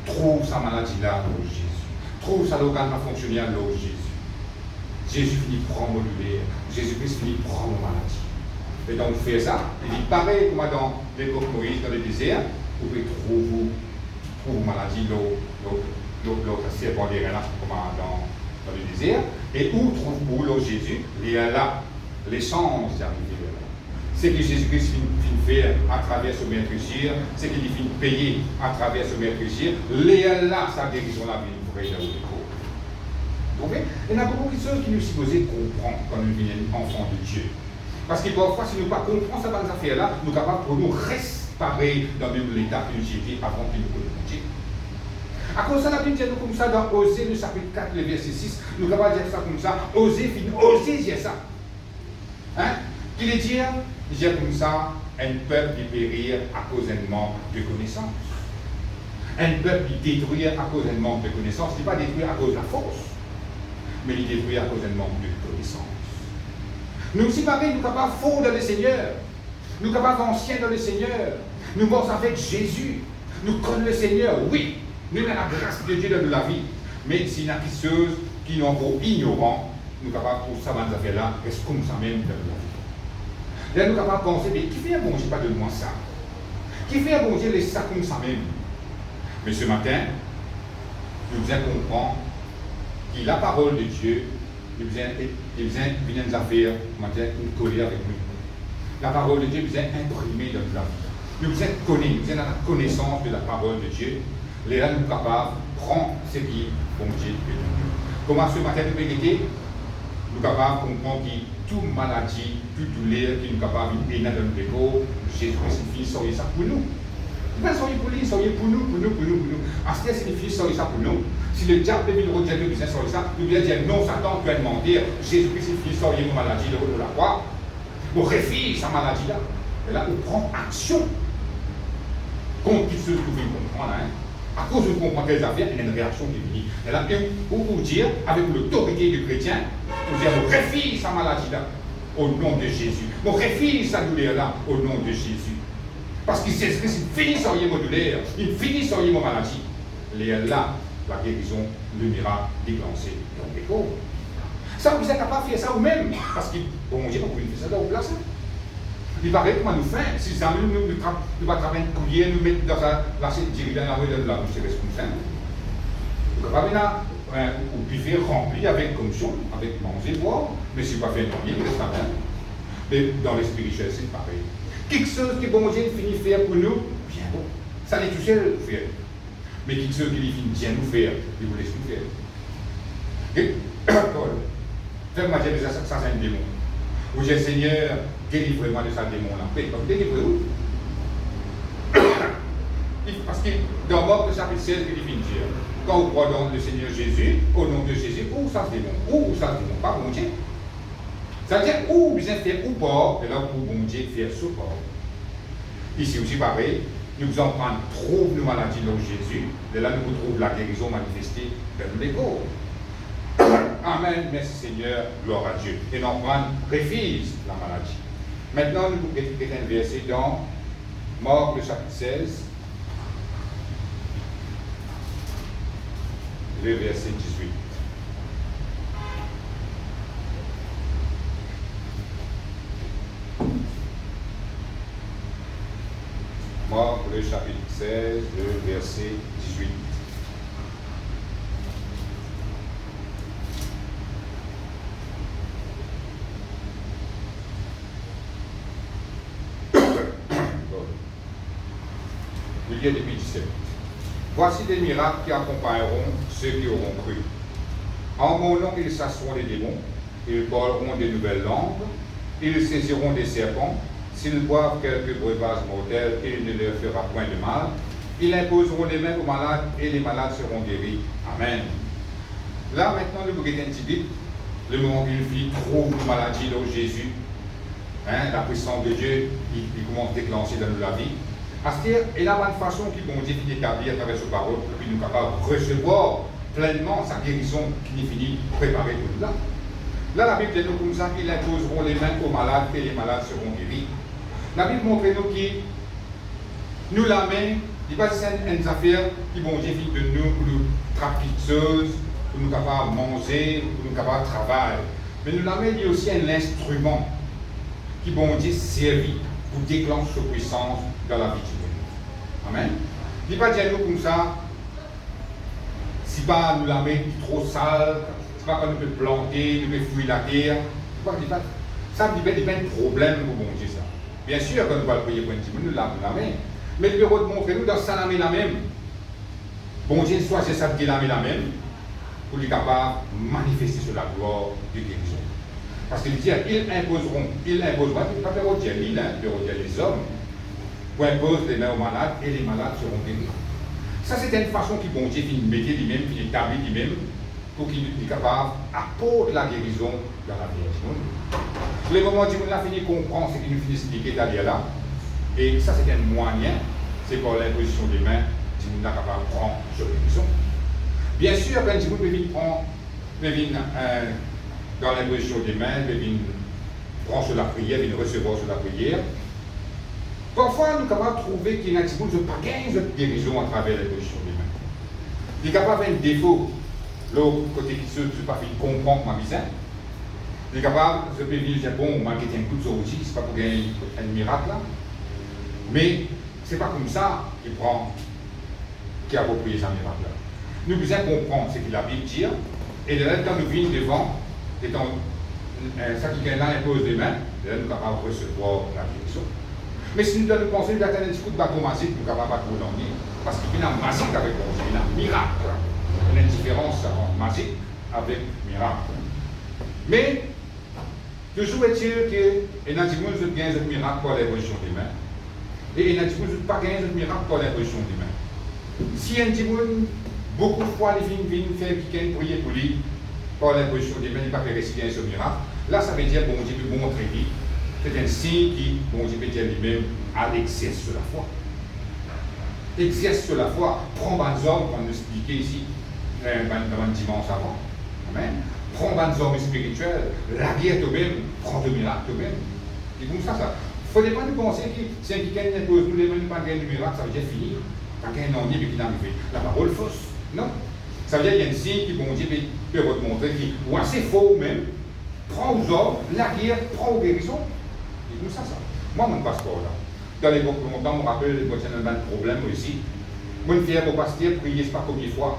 Trouve sa maladie là, Lord Jésus. Trouve sa locale pas fonctionner à Lord Jésus. Jésus finit par moduler. Jésus-Christ finit par prendre maladie. Et donc, vous faites ça. Il dit pareil comme dans l'époque Moïse, dans le désert, vous pouvez trouver maladie, l'autre serpent des reins dans le désert. Et où trouve-vous Lord Jésus? Il est là. L'essence d'arriver là. C'est que Jésus-Christ finit faire à travers ce maîtrisir, c'est qu'il finit payer à travers ce maîtrisir, là, sa guérison la vie vraie dans le corps. Vous comprenez? Il y a beaucoup de choses qui nous supposent comprendre quand nous devenons enfants de Dieu. Parce que parfois, si nous ne comprenons pas ces affaires-là, nous sommes capables de nous restaurer dans le même état que nous étions avant que nous connaissions Dieu. À cause de ça, la Bible dit comme ça dans Osée, le chapitre 4, le verset 6, nous sommes capables de dire ça comme ça, Osée dire ça. Hein? Qu'il est dire, j'ai comme ça, un peuple qui périr à cause d'un manque de connaissance. Un peuple qui détruit à cause d'un manque de connaissance, ce n'est pas détruire à cause de la force, mais il détruit à cause d'un manque de connaissance. Nous aussi, pareil, nous sommes capables de faux dans le Seigneur. Nous sommes capables d'anciens dans le Seigneur. Nous morts avec Jésus. Nous connaissons le Seigneur, oui. Nous avons la grâce de Dieu dans la vie. Mais s'il y a des choses qui sont encore ignorants, nous sommes capables pour ça, dans affaires-là, rester comme ça même dans la vie. Là, nous sommes capables de penser, mais qui fait un bon Dieu, pas de moi ça? Qui fait un bon Dieu, laisse ça comme ça même? Mais ce matin, nous devons comprendre que la parole de Dieu, nous devons nous affaires, une colère avec nous. La parole de Dieu nous est imprimée dans la vie. Nous devons connaître, nous avons la connaissance de la parole de Dieu. Là, nous sommes capables de prendre ce qui est bon Dieu. Comment ce matin nous pouvons aider? Nous sommes capables de comprendre que toute maladie, toute douleur qui nous est capable de venir dans notre corps, Jésus-Christ finit sur ça pour nous. Il va sortir pour lui, sortir pour nous. À ce qu'il finit sur ça pour nous. Si le diable veut nous rejeter, nous sur ça, nous devons dire non, Satan, tu as demandé, Jésus-Christ finit sur nos maladies de la croix. On refuse sa maladie-là. Et là, on prend action contre ce que vous pouvez comprendre. Hein. À cause de comprendre les affaires, il y a une réaction qui vient. Et là, pour vous dire, avec l'autorité du chrétien, vous dire, on refuse sa maladie-là au nom de Jésus. On refuse sa douleur-là au nom de Jésus. Parce qu'il sait que s'il finit sur mon douleur, il finit sur mon maladie. Et là, la guérison, le miracle déclenché dans les corps. Ça, vous êtes capable de faire ça vous-même. Parce que, bon Dieu, vous pouvez faire ça dans vos places. Il paraît comment nous faire. Si ça nous va travailler une coulière, nous mettre dans la dirigeante dans la rue de la bouche, c'est comme ça. Vous pouvez pas ou buffet rempli avec commission, avec manger, boire, mais si vous ne pas faire un il reste rien. Mais dans les spirituels, c'est pareil. Quelque chose que bon Dieu finit de faire pour nous, bien bon. Ça n'est tout seul de faire. Mais quelque chose qu'il finit bien nous faire, il vous laisse nous faire. Et, faites-moi dire que ça c'est un démon. Vous dites, Seigneur, délivrez-moi de ce démon-là. Comme délivrez-vous. Parce que dans Marc chapitre 16, il finit de dire, quand vous croyez dans le Seigneur Jésus, au nom de Jésus, où ça se démon? Où ça se démon? Pas bon Dieu. C'est-à-dire, où vous êtes fait ou pas, et là, où bon Dieu faire ce pas. Ici aussi, pareil, nous allons prendre trop de maladies dans Jésus, et là, nous retrouvons la guérison manifestée dans les corps. Amen, merci Seigneur, gloire à Dieu. Et non prendre, refuse la maladie. Maintenant, nous pouvons écouter un verset dans Marc, le chapitre 16, le verset 18. chapitre 16, le verset 18. Il y a depuis 17. Voici des miracles qui accompagneront ceux qui auront cru. En mon nom, ils chasseront les démons, ils parleront des nouvelles langues, ils saisiront des serpents, s'ils boivent quelques breuvages mortels, il ne leur fera point de mal. Ils imposeront les mains aux malades et les malades seront guéris. Amen. Là, maintenant, le britannique dit, le moment qu'il vit trouve une maladie dans Jésus, la puissance de Dieu, il commence à déclencher dans la vie. C'est-à-dire, et la bonne façon qu'il bon Dieu finit d'établir à travers ce parole, pour qu'il nous capable de recevoir pleinement sa guérison qui nous finit préparée pour nous là. Là, la Bible dit nous comme ça, ils imposeront les mains aux malades et les malades seront guéris. La Bible montre nous qui nous la main, il pas une affaire qui bon Dieu finit de nous pour nous trapiteuses, pour nous capables de manger, pour nous capables de travailler. Mais nous la main dit aussi un instrument qui bon Dieu servit pour déclencher sa puissance dans la vie du monde. Amen. Il ne dit pas dire nous comme ça, si pas nous la main trop sale, si pas quand nous pouvons planter, nous pouvons fouiller la terre, ça ne dit pas un problème pour bon Dieu ça. Bien sûr, quand nous allons prier pour un petit monde, nous la main. Mais le bureau de montrer nous dans ça la main la même. Bon Dieu soit c'est ça qui la main la même, pour lui capable de manifester sur la gloire de guérison. Parce qu'il dit, ils imposeront, pas bureau de l'île, bureau de les hommes, pour imposer les mains aux malades et les malades seront guéris. Ça, c'est une façon qui, bon Dieu, finit de mettre lui-même, qui établit lui-même, pour qu'il soit capable d'apporter la guérison dans la vie du monde. Le moment où on a fini de comprendre ce qu'il nous finit d'expliquer d'aller là, et ça, c'est un moyen, c'est pour l'imposition des mains, si on est capable de prendre cette guérison. Bien sûr, quand on peut venir prendre, dans l'imposition des mains, venir prendre sur la prière, venir recevoir sur la prière. Parfois, nous sommes capables de trouver qu'il y a un petit peu de pas gagner de guérison à travers l'imposition des mains. Il est capable d'avoir un défaut, l'autre côté qui ne pas fait comprendre ma misère. Il est capable de se dire, bon, moi qui ai un coup de aussi, c'est pas pour gagner un miracle là. Mais ce n'est pas comme ça qu'il prend, qu'il approprie ce miracle là. Nous devons comprendre ce que la Bible dit, et de là, quand nous venons devant, étant ça qui est là impose des mains, et là nous sommes capables de recevoir la guérison. Mais si nous devons penser qu'il y a un petit coup de bateau magique, nous sommes capables de battre l'ennui, parce qu'il y a un magique avec il y a un miracle. Il y a une différence entre magique avec miracle. Mais, toujours est-il qu'il y a un petit peu de bien de miracle pour l'imposition des mains, et il y a un petit peu de pas gagner de miracle pour l'imposition des mains. Si un petit peu, beaucoup de fois, les filles viennent faire quelqu'un prier pour lui, par l'imposition des mains, il ne va pas faire réciter ce miracle. Là, ça veut dire que bon Dieu peut montrer lui. C'est un signe qui, bon Dieu peut dire lui-même, à l'exerce sur la foi. Exerce sur la foi. Prends des hommes, comme on expliquait ici, dans un dimanche avant. Amen. Prends des hommes spirituels, la guerre toi-même, prends de miracles toi-même. C'est comme ça. Il ne faut pas nous penser que si quelqu'un impose nous les mains, pas gagner de miracle, ça veut dire fini. Pas gagner un ennui, mais qu'il arrive. La parole fausse. Non. Ça veut dire qu'il y a un signe qui, bon Dieu, peut vous montrer qui, ou assez faux même, prends aux hommes, la guerre, prends aux guérisons. C'est comme ça. Moi, mon passeport là. Dans l'époque de mon temps, je me rappelle, moi, j'ai un problème aussi. Moi, je suis mon pasteur, prier, c'est pas combien de fois.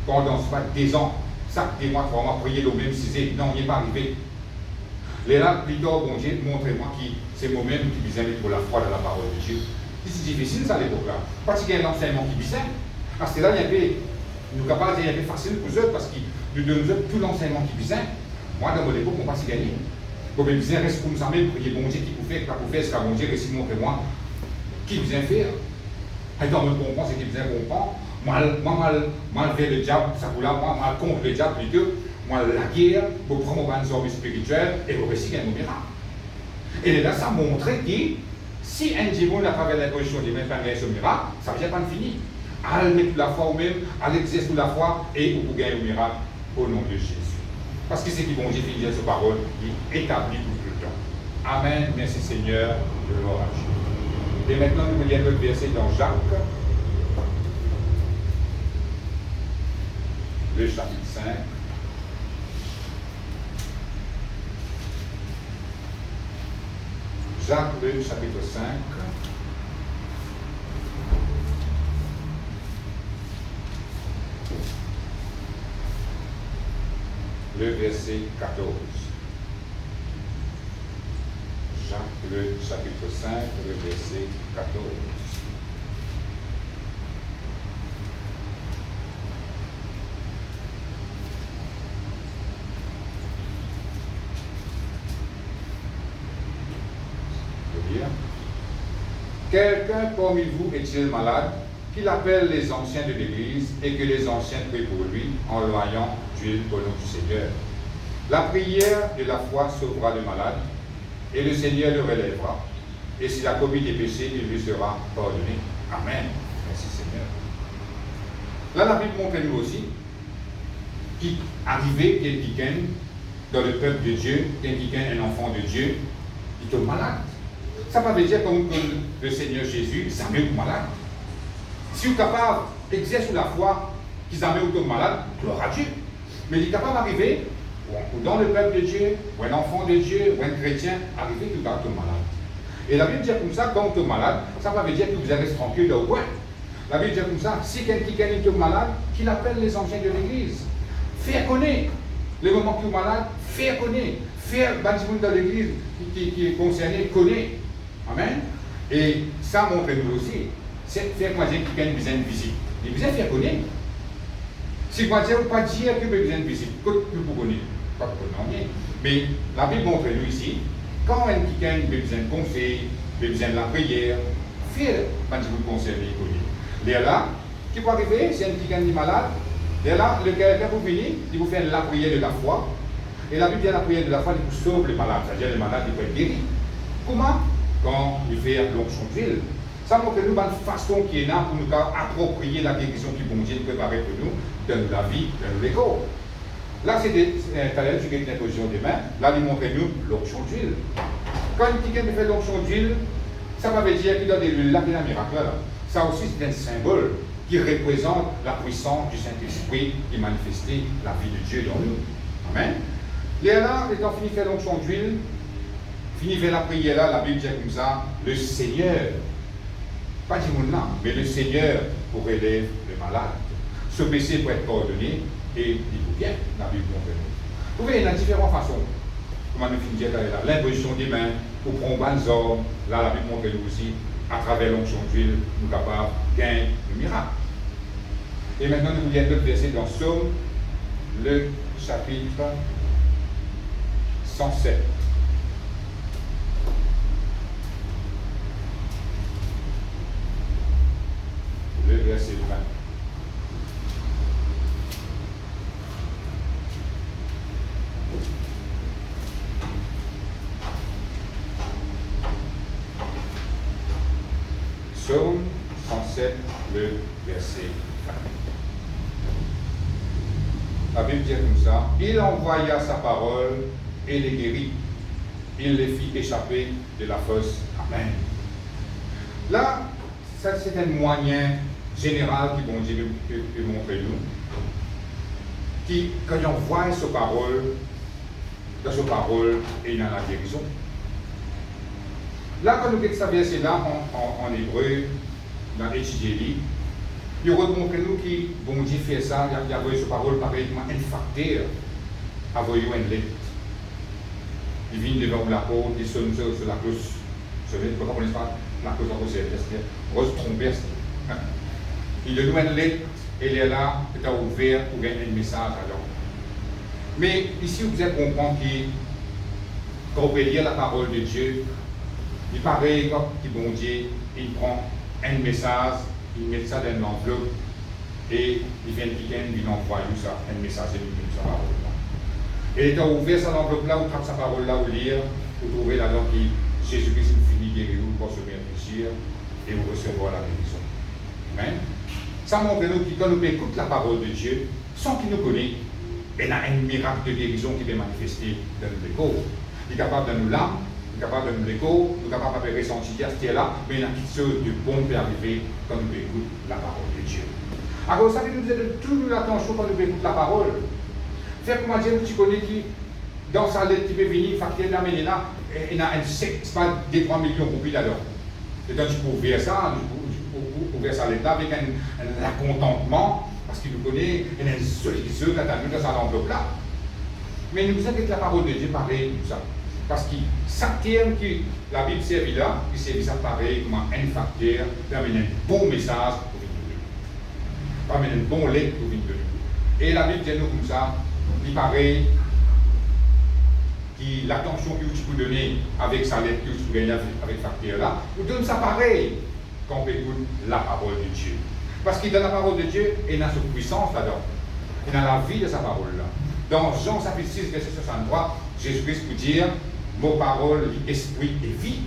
Pendant des ans, chaque des mois, vraiment prier le même si non, il n'est pas arrivé. Les là, plus tard, bon Dieu, montrez-moi qui c'est moi-même qui besoin pour la foi dans la parole de Dieu. C'est difficile ça à l'époque là. Parce qu'il y a un enseignement qui besoin. Parce que là, il y avait. Nous sommes capables de dire facile pour eux parce qu'ils nous donnent tout l'enseignement qui besoin. Moi, dans mon époque, on ne peut pas s'y gagner. Comme ils disaient, reste comme ça même, prier bon Dieu qui peut faire, pas pour faire, ce qu'a bon Dieu, récit montrez-moi qui besoin faire. Et dans me comprendre, c'est qui besoin comprendre. Moi, vers le diable, ça vous là, moi, contre le diable plutôt. Moi, la guerre, vous prenez vos hommes spirituels et vous récitez un miracle. Et là, ça montrait que si un démon à travers l'imposition des mains fait ce miracle, ça ne vient pas de finir. À mettre la foi au même, à l'exercer la foi et pour gagner le miracle au nom de Jésus. Parce que c'est qui bon Dieu finit cette parole, il établit tout le temps. Amen. Merci Seigneur de l'orage. Et maintenant, nous voulons le verset dans Jacques, le chapitre 5. Jacques, le chapitre 5. le verset 14. Jacques, le chapitre 5, le verset 14. Quelqu'un parmi vous est-il malade, qu'il appelle les anciens de l'Église et que les anciens prient pour lui en loyant d'huile au nom du Seigneur. La prière de la foi sauvera le malade et le Seigneur le relèvera. Et s'il a commis des péchés, il lui sera pardonné. Amen. Merci Seigneur. Là, la Bible montre-nous aussi qui arrivait quelqu'un dans le peuple de Dieu, quelqu'un, un enfant de Dieu, qui tombe malade. Ça veut dire comme le Seigneur Jésus, ça met vous malade. Si vous êtes capable d'exercer la foi, qu'ils amènent vous malade, gloire à Dieu. Mais il est capable d'arriver, ou dans le peuple de Dieu, ou un enfant de Dieu, ou un chrétien, arriver tout à tombe malade. Et la Bible dit comme ça, quand vous êtes malade, ça veut dire que vous allez rester tranquille là au coin. La Bible dit comme ça, si quelqu'un est malade, qu'il appelle les anciens de l'Église. Faire connaître les moments qui sont malades, faire connaître. Faire dans l'Église qui est concerné, connaître. Amen. Et ça montre-nous aussi, c'est faire quoi dire qu'il y a une besoin de visite. Il y a besoin de faire connaître. Si vous ne pas dire qu'il y a besoin de visite, que vous connaissez, pas que vous. Mais la Bible montre-nous ici, quand quelqu'un a besoin de conseil, besoin de la prière, faire quand vous concernez, connaître. Là, qui peut arriver, si quelqu'un est malade, là, le quelqu'un vous venir, il vous fait la prière de la foi. Et la Bible dit la prière de la foi, il vous sauve les malades, c'est-à-dire les malades, ils peuvent être guéris. Comment? Quand il fait l'onction d'huile. Ça montre nous une façon qui est là pour nous approprier la guérison qui bon Dieu préparée pour nous dans la vie, dans les corps. Là, c'est un talent sur une imposition des mains. Là, il montre nous l'onction d'huile. Quand quelqu'un fait l'onction d'huile, ça veut dire qu'il donne de l'huile là, il y a un miracle là. Ça aussi, c'est un symbole qui représente la puissance du Saint-Esprit qui manifestait la vie de Dieu dans nous. Amen. Là, étant fini de faire l'onction d'huile, fini de faire la prière là, la Bible dit comme ça, le Seigneur, pas du monde là, mais le Seigneur pour élève le malade. Ce péché pour être pardonné et il vous vient, la Bible montre. Vous voyez, il y a différentes façons. Comment nous finissons là, l'imposition des mains, pour prendre balsam, là, la Bible montre nous aussi, à travers l'onction d'huile, nous sommes capables de gagner le miracle. Et maintenant, nous voulons d'autres versets dans Psaume, le chapitre 107. Le verset 20. Psaume 107, le verset 20. La Bible dit comme ça, il envoya sa parole et les guérit. Il les fit échapper de la fosse. Amen. Là, ça c'est un moyen général qui bon Dieu peut montrer nous. Qui, quand on voit sa parole, dans sa parole, il y a la guérison. Là, quand nous avons ça verset là en hébreu, dans l'étudier, il remontre nous qui, bon Dieu fait ça, il y a sa parole pareillement un facteur, à voyer une lettre. Il vient devant la porte, il sonne sur la cloche. Vous savez, pourquoi on ne connaît pas la cloche en rose, c'est rose trompette. Il donne une lettre, et elle est là, elle est ouverte pour gagner un message alors. Mais ici, vous allez comprendre que quand on peut lire la parole de Dieu, il paraît que bon Dieu, il prend un message, il met ça dans une enveloppe et il vient quelqu'un, il envoie ça, un message et il met sa parole là. Et il a ouvert cette enveloppe-là, ou trappe sa parole là, ou lire, vous trouvez là-dedans que Jésus-Christ finit guérir, vous pour se réfléchir et vous recevoir la guérison. Amen. Ça montre nous que quand nous écoutons la parole de Dieu, sans qu'il nous connaisse, il y a un miracle de guérison qui peut manifester dans nos corps. Il est capable de nous l'âme, il est capable de nous l'écho, il est capable de ressentir ce qui est là, mais il y a quelque chose de bon qui peut arriver quand nous écoutons la parole de Dieu. Alors, ça veut nous donner toute l'attention quand nous écoutons la parole. Faire comment dire, tu connais qui, dans sa lettre qui peut venir, facteur d'amener là, il y a un secte, c'est pas des 3 millions de roupies là-dedans. Et donc, tu peux ouvrir ça, ouvrir sa lettre là avec un contentement, parce qu'il nous connaît, il y a une solitude quand tu as mis dans sa enveloppe là. Mais nous avons que la parole de Dieu pareil tout ça. Parce que chaque terme que la Bible servit là, il servit ça pareil comme un facteur, pour amener un bon message pour nous. Pour amener un bon lait pour nous. Et la Bible dit nous comme ça, il pareil, que l'attention que tu peux donner avec sa lettre que tu peux gagner avec ce facteur là, nous donne ça pareil quand on écoute la parole de Dieu. Parce que dans la parole de Dieu, il y a cette puissance là-dedans. Il y a la vie de sa parole là. Dans Jean chapitre 6, verset 63, Jésus-Christ peut dire, mon parole, esprit et vie.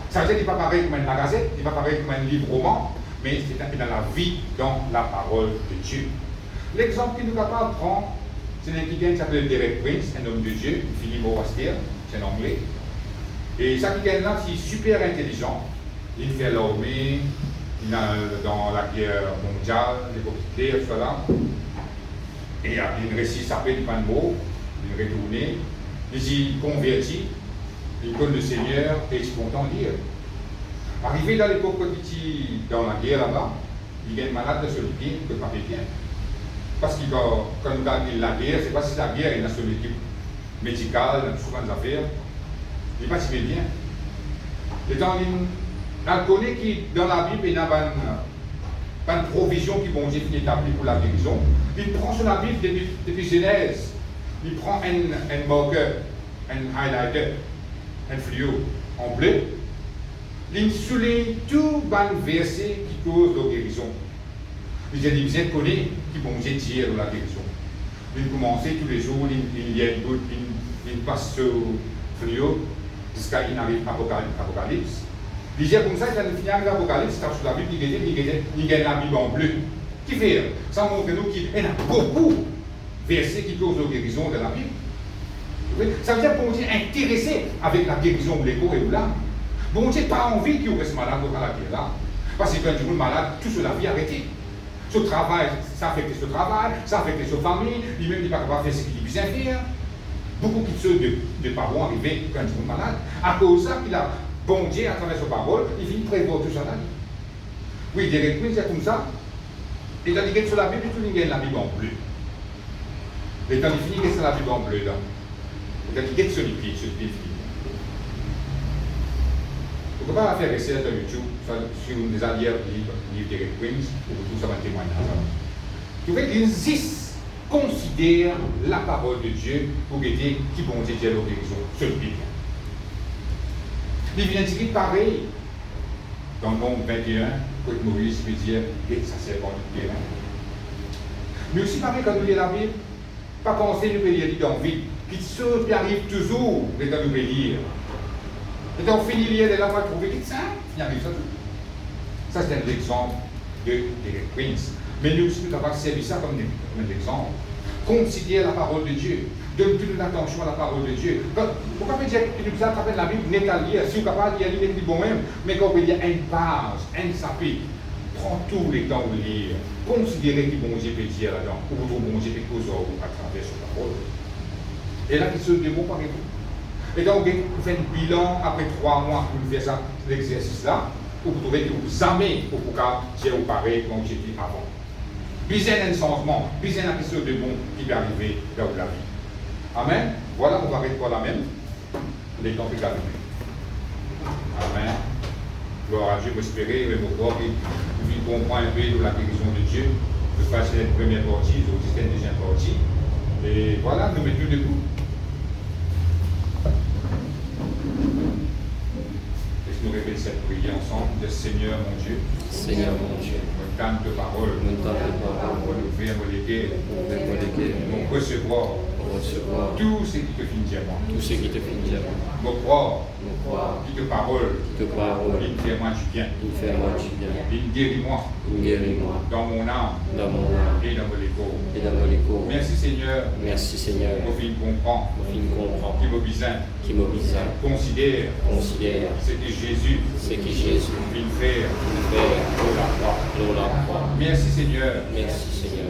Ça veut dire qu'il n'est pas pareil comme une magazine, il n'est pas pareil comme un livre roman, mais c'est dans la vie, dans la parole de Dieu. L'exemple que nous sommes capables de prendre, c'est un quelqu'un qui s'appelle Derek Prince, un homme de Dieu, Philippe Morastir, c'est un anglais. Et ça quelqu'un-là, c'est super intelligent. Il fait l'armée, il est dans la guerre mondiale, l'époque Hitler, tout ça là. Et il réussit à s'appeler du pain de mots, il est retourné, il s'est converti, il connaît le Seigneur et il est content de dire. Arrivé dans l'époque où il était dans la guerre là-bas, il est malade de solitude, que pas bien. Parce que quand nous gagnons la guerre, c'est pas si la guerre est dans son équipe médicale, souvent des affaires, il n'est pas si bien. Et dans on connaît que dans la Bible, il y a pas de provision qui vont être établie pour la guérison. Il prend sur la Bible depuis Genèse. Il prend un marqueur, un highlighter, un fluo en bleu. Il souligne tout les versets qui causent la guérison. Il dit que vous connaissez qui vont dire la guérison. Il commence tous les jours, il y a une goutte, il passe sur le fluo jusqu'à qu'il arrive à l'Apocalypse. Il dit comme ça, il a fini avec l'Apocalypse, c'est sur la Bible, il gagne la Bible en bleu. Qui fait? Ça montre nous qu'il y a beaucoup de versets qui causent la guérison de la Bible. Ça veut dire que bon Dieu est intéressé avec la guérison de l'écho et de l'âme. Bon Dieu n'a pas envie qu'il reste malade dans la guerre là. Parce que quand tu es malade, tout sur la vie arrêté. Ce travail, ça affecte ce travail, ça affecte sa famille, lui-même il n'est pas capable de faire ce qu'il dit bien faire. Beaucoup de parents arrivés quand ils sont malades. À cause de ça, qu'il a bon Dieu à travers sa parole, il vient prévoir tout ça là. Oui, Derek Prince, c'est comme ça. Et quand il est sur la Bible, tout le monde gagne la Bible en bleu. Et quand il finit, il est la Bible en bleu là. Et quand il est sur les pieds, finit. Vous ne pouvez pas faire essayer sur YouTube, sur une des allières livre Derek Prince, pour tout ça va témoigner. Vous voyez, ils considèrent la parole de Dieu pour aider qui vont dire la guérison sur le Bible. Il vient dire pareil dans le monde 21, que Moïse peut dire et ça c'est bon du terrain. Mais aussi pareil quand nous lisons la Bible, pas penser nous lire dans vide, qui ceux qui arrivent toujours de nous lire. Et on finit de lire de la voix trouver qui ça, il arrive ça tout. Ça c'est un exemple de Derek Prince. Mais nous aussi nous avons servi ça comme un exemple. Considère la parole de Dieu. Donne toute l'attention à la parole de Dieu. Pourquoi dire que nous avons la Bible n'est à lire, si vous êtes capable de lire, il est bon même, mais quand il y a une page, un chapitre, prends tous les temps de lire. Considérez que bon Dieu peut dire là-dedans, ou que bon Dieu peut causer à travers sa parole. Et là, il se démontre par vous. Et donc, vous faites un bilan après 3 mois pour faire ça, l'exercice-là, pour vous trouver que vous amez pour pouvoir dire pareil comme j'ai dit avant. Besoin d'un changement, besoin d'un quelque chose de bon qui peut arriver dans la vie. Amen. Voilà, on va arrêter là même. Les temps qui arrivent. Amen. Gloire à Dieu, m'espérer, mais mon corps qui comprend un peu de la guérison de Dieu. Je passe la première partie, je vous la deuxième partie. Et voilà, nous mettons debout. Laisse-nous répéter cette prière ensemble. De Seigneur mon Dieu. Seigneur mon Dieu. Tant de paroles, pour nous faire reléguer, nous recevoir tout ce qui te finit diamant. Tout ce qui te finit diamant. Nous croire, qui te parole, il fait moi du bien. Il fait moi du bien. Il guérit-moi. Guéris-moi. Dans mon âme. Dans mon âme. Et dans mon écho. Et dans mon écho. Merci Seigneur. Merci Seigneur. Mon fils comprend. Mon fils comprend. Qui m'obéit. Qui m'obéit. Considère. Ce que Jésus. Ce que Jésus. Vient faire. Pour la croix. Merci Seigneur. Merci Seigneur.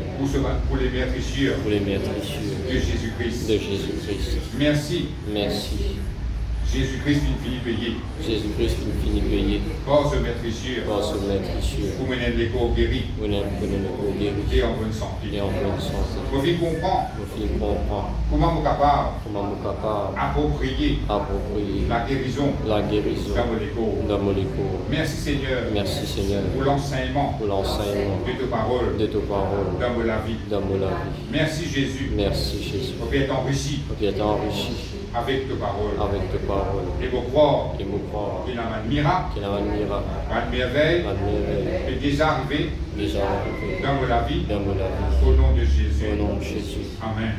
Pour les meurtrissures. Pour les meurtrissures. De Jésus-Christ. De Jésus-Christ. Merci. Merci. Jésus-Christ finit payé. Jésus-Christ finit payé. Par ce maître ici, Par ce maître ici. pour mener les corps guéris Vous n'avez pas guéri. et en bonne santé. Et en bonne santé. Mon fils comprend Mon fils comprend comment nous sommes capables comment nous capable d'approprier d'approprier la guérison la guérison dans les corps. dans mon écho. Merci Seigneur Merci Seigneur pour l'enseignement pour l'enseignement de tes paroles de tes paroles dans la vie. dans mon vie. Merci Jésus Merci Jésus. pour être enrichi Pour être enrichi avec tes paroles. avec tes paroles. Et pour croire Et nous croire qu'il y a un miracle, qu'il y a un miracle, une merveille un merveille est déjà arrivé déjà arrivé dans la vie dans mon vie. au nom de Jésus. Au nom de Jésus. Amen.